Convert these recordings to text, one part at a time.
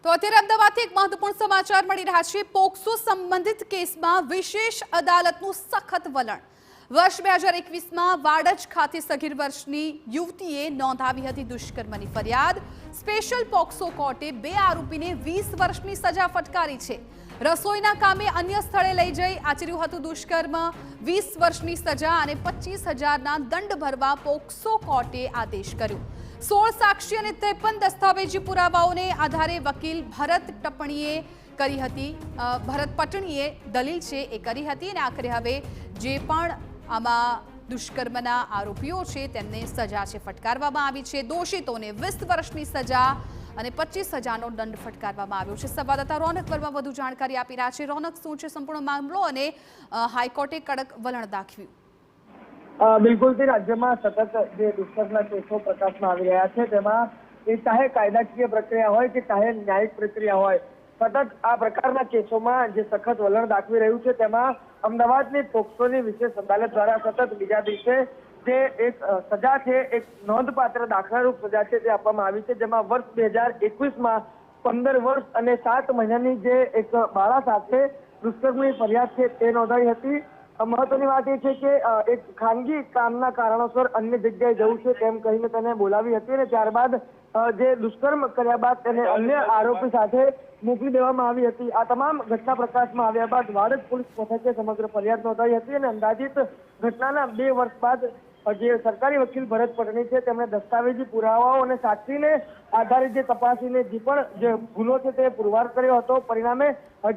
તો અત્યારે અમદાવાદથી એક મહત્વપૂર્ણ સમાચાર મળી રહ્યા છે। પોક્સો સંબંધિત કેસમાં વિશેષ અદાલતનું સખત વલણ। વર્ષ 2021માં વાડજ ખાતે સગીર વર્ષની યુવતીએ નોંધાવી હતી દુષ્કર્મની ફરિયાદ। સ્પેશિયલ પોક્સો કોર્ટે બે આરોપીને 20 વર્ષની સજા ફટકારી છે। રસોઈના કામે અન્ય સ્થળે લઈ જઈ આચર્યું હતું દુષ્કર્મ। 20 વર્ષની સજા અને 25,000ના દંડ ભરવા પોક્સો કોર્ટે આદેશ કર્યો। 16 સાક્ષી અને 53 દસ્તાવેજી પુરાવાઓને આધારે વકીલ ભરત પટણીએ દલીલ છે એ કરી હતી અને આખરે હવે જે પણ આમાં દુષ્કર્મના આરોપીઓ છે તેમને સજા છે ફટકારવામાં આવી છે। દોષિતોને 20 વર્ષની સજા અને 25,000નો દંડ ફટકારવામાં આવ્યો છે। સંવાદદાતા રોનક વર્મા વધુ જાણકારી આપી રહ્યા છે। રોનક, શું છે સંપૂર્ણ મામલો અને હાઈકોર્ટે કડક વલણ દાખવ્યું? બિલકુલથી રાજ્યમાં સતત જે દુષ્કર્મના કેસો પ્રકાશમાં આવી રહ્યા છે તેમાં એ ચાહે કાયદાકીય પ્રક્રિયા હોય કે ચાહે ન્યાયિક પ્રક્રિયા હોય, સતત આ પ્રકારના કેસોમાં જે સખત વલણ દાખવી રહ્યું છે તેમાં અમદાવાદની પોક્સોની વિશેષ અદાલત દ્વારા સતત બીજા દિવસે જે એક સજા છે, એક નોંધપાત્ર દાખલારૂપ સજા છે તે આપવામાં આવી છે, જેમાં વર્ષ 2021માં 15 વર્ષ અને 7 મહિનાની જે એક બાળા સાથે દુષ્કર્મની ફરિયાદ છે તે નોંધાઈ હતી। મહત્વની વાત એ છે કે એક ખાનગી કામના કારણોસર અન્ય જગ્યાએ જવું છે તેમ કહીને તેને બોલાવી હતી અને ત્યારબાદ જે દુષ્કર્મ કર્યા બાદ તેને અન્ય આરોપી સાથે મોકલી દેવામાં આવી હતી। આ તમામ ઘટના પ્રકાશમાં આવ્યા બાદ વાડજ પોલીસ મથકે સમગ્ર ફરિયાદ નોંધાઈ હતી અને અંદાજિત ઘટનાના 2 વર્ષ બાદ જે સરકારી વકીલ ભરત પટણી છે તેમણે દસ્તાવેજી પુરાવાઓ અને સાક્ષીને આધારે જે તપાસીને જે પણ જે ગુનો છે તે પુરવાર કર્યો હતો। પરિણામે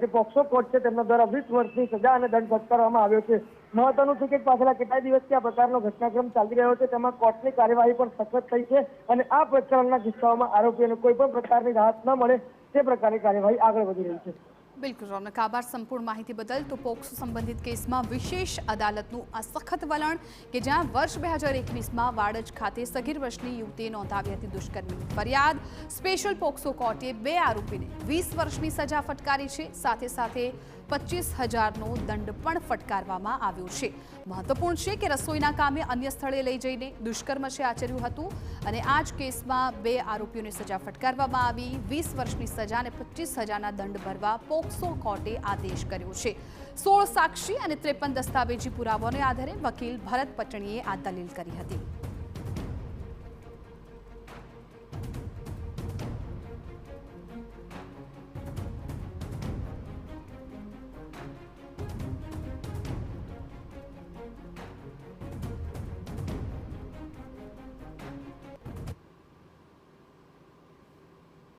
જે પોક્સો કોર્ટ છે તેમના દ્વારા 20 વર્ષની સજા અને દંડ ફટકારવામાં આવ્યો છે। મહત્વનું છે કે પાછલા કેટલાય દિવસથી આ પ્રકારનો ઘટનાક્રમ ચાલી રહ્યો છે, તેમાં કોર્ટની કાર્યવાહી પણ સખત થઈ છે અને આ પ્રકરણના કિસ્સાઓમાં આરોપીઓને કોઈ પણ પ્રકારની રાહત ન મળે તે પ્રકારની કાર્યવાહી આગળ વધી રહી છે। બિલકુલ રોનક, આભાર સંપૂર્ણ માહિતી બદલ। તો પોક્સો સંબંધિત કેસમાં વિશેષ અદાલતનું આ સખત વલણ કે જ્યાં વર્ષ 2021માં વાડજ ખાતે સગીર વર્ષની યુવતીએ નોંધાવી હતી દુષ્કર્મની ફરિયાદ। સ્પેશિયલ પોક્સો કોર્ટે બે આરોપીને 20 વર્ષની સજા ફટકારી છે, સાથે સાથે 25,000નો દંડ પણ ફટકારવામાં આવ્યો છે। મહત્વપૂર્ણ છે કે રસોઈના કામે અન્ય સ્થળે લઈ જઈને દુષ્કર્મ છે આચર્યું હતું અને આ જ કેસમાં બે આરોપીઓને સજા ફટકારવામાં આવી। 20 વર્ષની સજા અને 25,000ના દંડ ભરવા પોક્સો કોર્ટે આદેશ કર્યો છે। 16 સાક્ષી અને 53 દસ્તાવેજી પુરાવાઓને આધારે વકીલ ભરત પટણીએ આ દલીલ કરી હતી।